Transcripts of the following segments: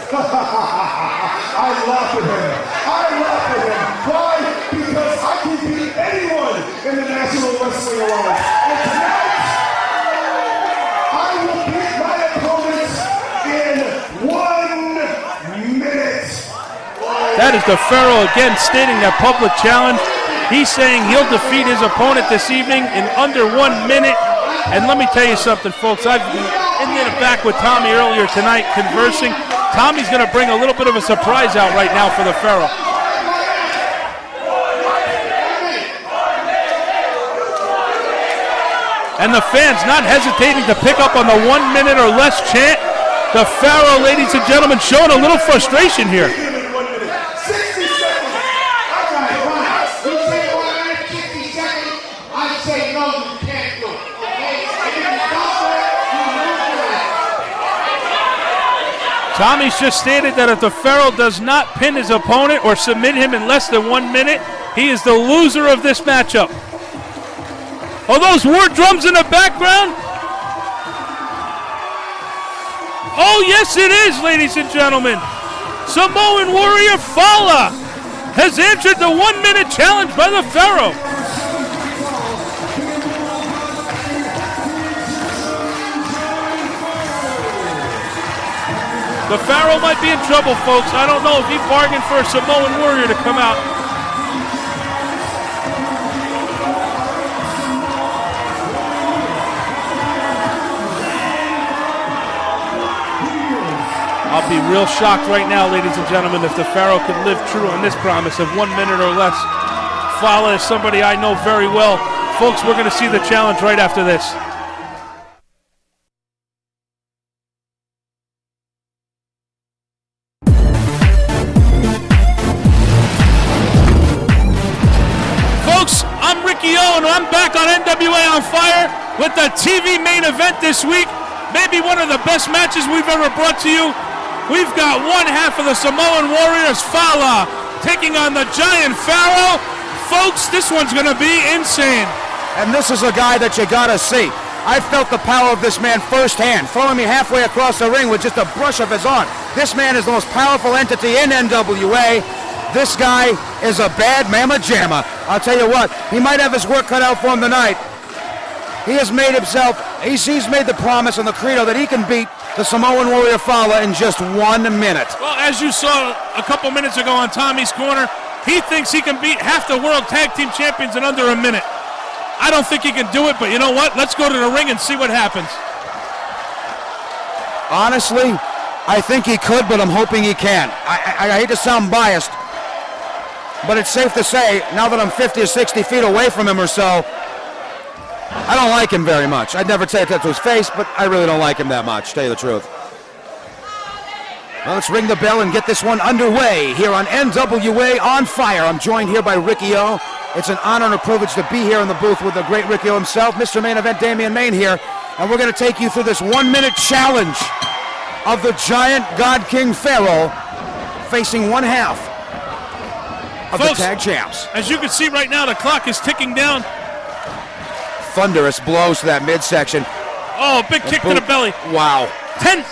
I laugh at him. Why? Because I can beat anyone in the National Wrestling Alliance. And tonight, I will beat my opponents in 1 minute. That is the Pharaoh again stating that public challenge. He's saying he'll defeat his opponent this evening in under 1 minute. And let me tell you something, folks. I've been in the back with Tommy earlier tonight conversing. Tommy's going to bring a little bit of a surprise out right now for the Pharaoh. And the fans not hesitating to pick up on the 1 minute or less chant. The Pharaoh, ladies and gentlemen, showing a little frustration here. Tommy's just stated that if the Pharaoh does not pin his opponent or submit him in less than 1 minute, he is the loser of this matchup. Are those war drums in the background? Oh, yes, it is, ladies and gentlemen. Samoan Warrior Fala has answered the 1 minute challenge by the Pharaoh. The Pharaoh might be in trouble, folks. I don't know if he bargained for a Samoan Warrior to come out. I'll be real shocked right now, ladies and gentlemen, if the Pharaoh could live true on this promise of 1 minute or less. Fala is somebody I know very well. Folks, we're going to see the challenge right after this. And I'm back on NWA On Fire with the TV main event this week. Maybe one of the best matches we've ever brought to you. We've got one half of the Samoan Warriors, Fala, taking on the Giant Pharaoh. Folks, this one's going to be insane. And this is a guy that you got to see. I felt the power of this man firsthand, throwing me halfway across the ring with just a brush of his arm. This man is the most powerful entity in NWA. This guy is a bad mamma jamma. I'll tell you what, he might have his work cut out for him tonight. He has made himself, he's made the promise and the credo that he can beat the Samoan Warrior Fala in just 1 minute. Well, as you saw a couple minutes ago on Tommy's Corner, he thinks he can beat half the World Tag Team Champions in under a minute. I don't think he can do it, but you know what? Let's go to the ring and see what happens. Honestly, I think he could, but I'm hoping he can. I hate to sound biased, but it's safe to say, now that I'm 50 or 60 feet away from him or so, I don't like him very much. I'd never say that to his face, but I really don't like him that much, to tell you the truth. Well, let's ring the bell and get this one underway here on NWA On Fire. I'm joined here by Ricky O. It's an honor and a privilege to be here in the booth with the great Ricky O himself, Mr. Main Event Damian Main here, and we're going to take you through this 1 minute challenge of the Giant God King Pharaoh facing one half of Folks, the tag champs. As you can see right now, the clock is ticking down. Thunderous blows to that midsection. Oh, big kick to the belly. Wow. 10.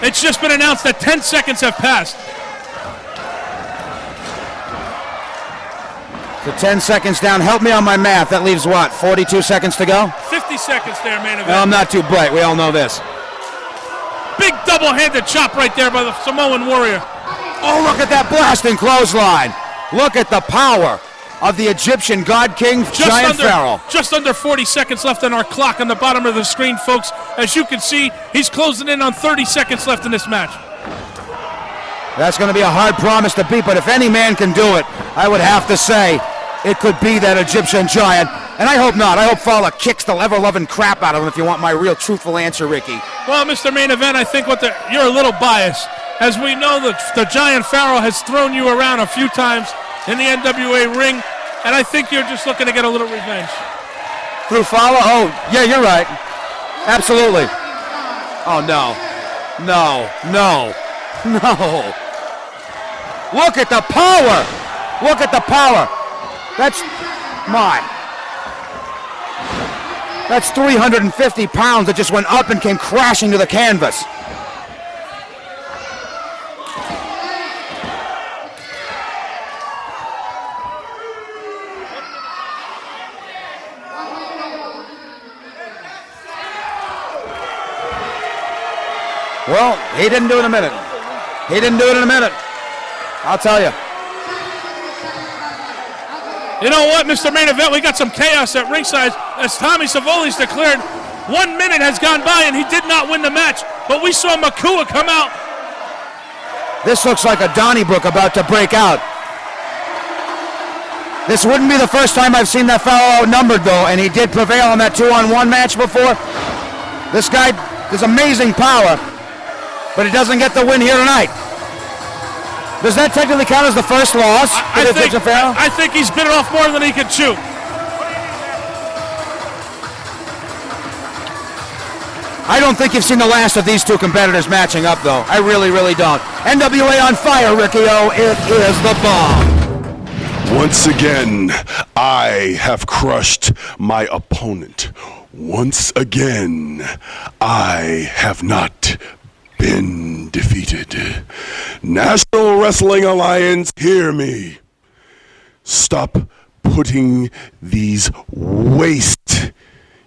It's just been announced that 10 seconds have passed. So 10 seconds down. Help me on my math. That leaves what, 42 seconds to go? 50 seconds there, Main Event. No, I'm not too bright. We all know this. Big double-handed chop right there by the Samoan Warrior. Oh, look at that blasting clothesline. Look at the power of the Egyptian God King Giant Pharaoh. Just under 40 seconds left on our clock on the bottom of the screen, folks. As you can see, he's closing in on 30 seconds left in this match. That's going to be a hard promise to beat, but if any man can do it, I would have to say it could be that Egyptian Giant. And I hope not. I hope Fala kicks the ever-loving crap out of him if you want my real truthful answer, Ricky. Well, Mr. Main Event, I think you're a little biased. As we know, the Giant Pharaoh has thrown you around a few times in the NWA ring, and I think you're just looking to get a little revenge. Through Fala? Oh, yeah, you're right. Absolutely. Oh, no. No. No. No. Look at the power. Look at the power. That's 350 pounds that just went up and came crashing to the canvas. Well, he didn't do it in a minute. He didn't do it in a minute. I'll tell you. You know what, Mr. Main Event? We got some chaos at ringside as Tommy Savoli's declared 1 minute has gone by and he did not win the match. But we saw Makua come out. This looks like a Donnybrook about to break out. This wouldn't be the first time I've seen that fellow outnumbered, though, and he did prevail in that 2-on-1 match before. This guy has amazing power, but he doesn't get the win here tonight. Does that technically count as the first loss? I think he's bitten off more than he can chew. I don't think you've seen the last of these two competitors matching up, though. I really, really don't. NWA on fire, Ricky O. It is the bomb. Once again, I have crushed my opponent. Once again, I have not been defeated. National Wrestling Alliance, hear me. Stop putting these wastes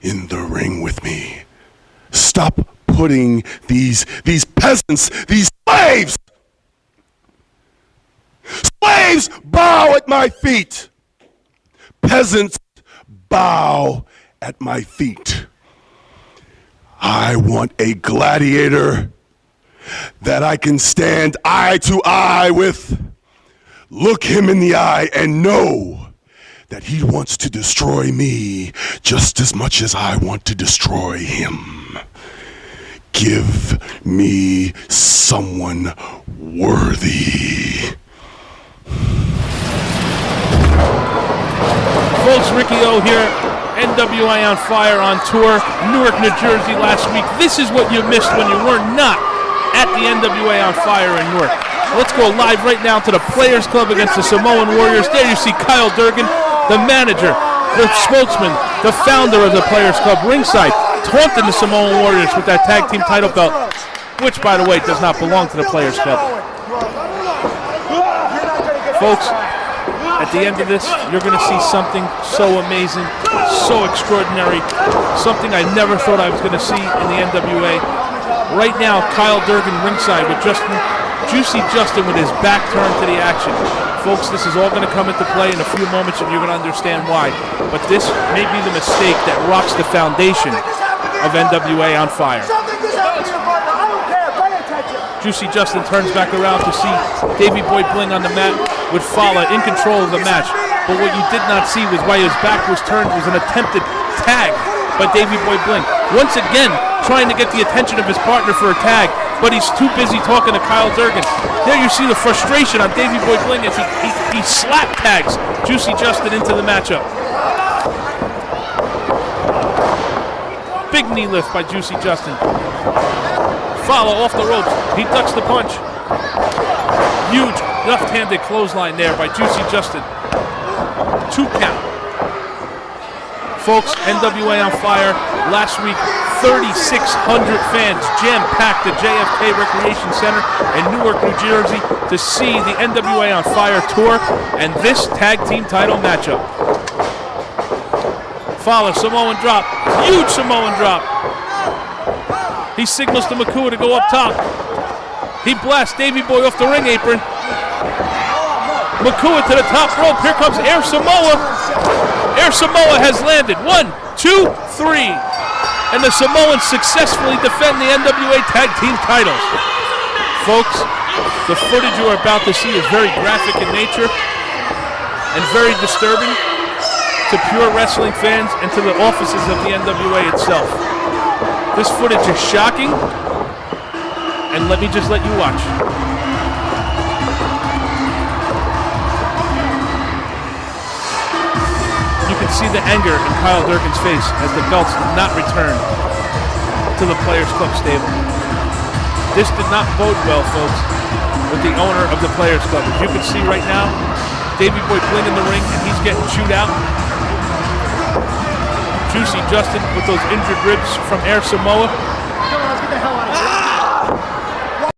in the ring with me. Stop putting these peasants, these slaves! Slaves bow at my feet. Peasants bow at my feet. I want a gladiator that I can stand eye to eye with, look him in the eye and know that he wants to destroy me just as much as I want to destroy him. Give me someone worthy. Folks, Ricky O here, NWA on fire on tour, Newark, New Jersey last week. This is what you missed when you were not at the NWA on fire in Newark. Let's go live right now to the Players Club against the Samoan Warriors. There you see Kyle Durgan, the manager, the spokesman, the founder of the Players Club, ringside, taunting the Samoan Warriors with that tag team title belt, which, by the way, does not belong to the Players Club. Folks, at the end of this, you're going to see something so amazing, so extraordinary, something I never thought I was going to see in the NWA. Right now, Kyle Durgan ringside with Juicy Justin with his back turned to the action. Folks, this is all going to come into play in a few moments and you're going to understand why. But this may be the mistake that rocks the foundation of NWA on fire. Juicy Justin turns back around to see Davey Boy Bling on the mat with Fala in control of the match. But what you did not see was why his back was turned was an attempted tag by Davey Boy Bling. Once again, trying to get the attention of his partner for a tag, but he's too busy talking to Kyle Durgan. There you see the frustration on Davey Boy Bling as he slap tags Juicy Justin into the matchup. Big knee lift by Juicy Justin. Follow off the ropes. He ducks the punch. Huge left-handed clothesline there by Juicy Justin. 2 count. Folks, NWA on fire. Last week, 3,600 fans jam-packed the JFK Recreation Center in Newark, New Jersey to see the NWA on fire tour and this tag team title matchup. Follow, Samoan drop. Huge Samoan drop. He signals to Makua to go up top. He blasts Davey Boy off the ring apron. Makua to the top rope. Here comes Air Samoa. Air Samoa has landed. 1, 2, 3. And the Samoans successfully defend the NWA Tag Team titles. Folks, the footage you are about to see is very graphic in nature and very disturbing to pure wrestling fans and to the offices of the NWA itself. This footage is shocking, and let me just let you watch. You can see the anger in Kyle Durgan's face as the belts did not return to the Players Club stable. This did not bode well, folks, with the owner of the Players Club. As you can see right now, Davey Boy Bling in the ring, and he's getting chewed out. Juicy Justin with those injured ribs from Air Samoa.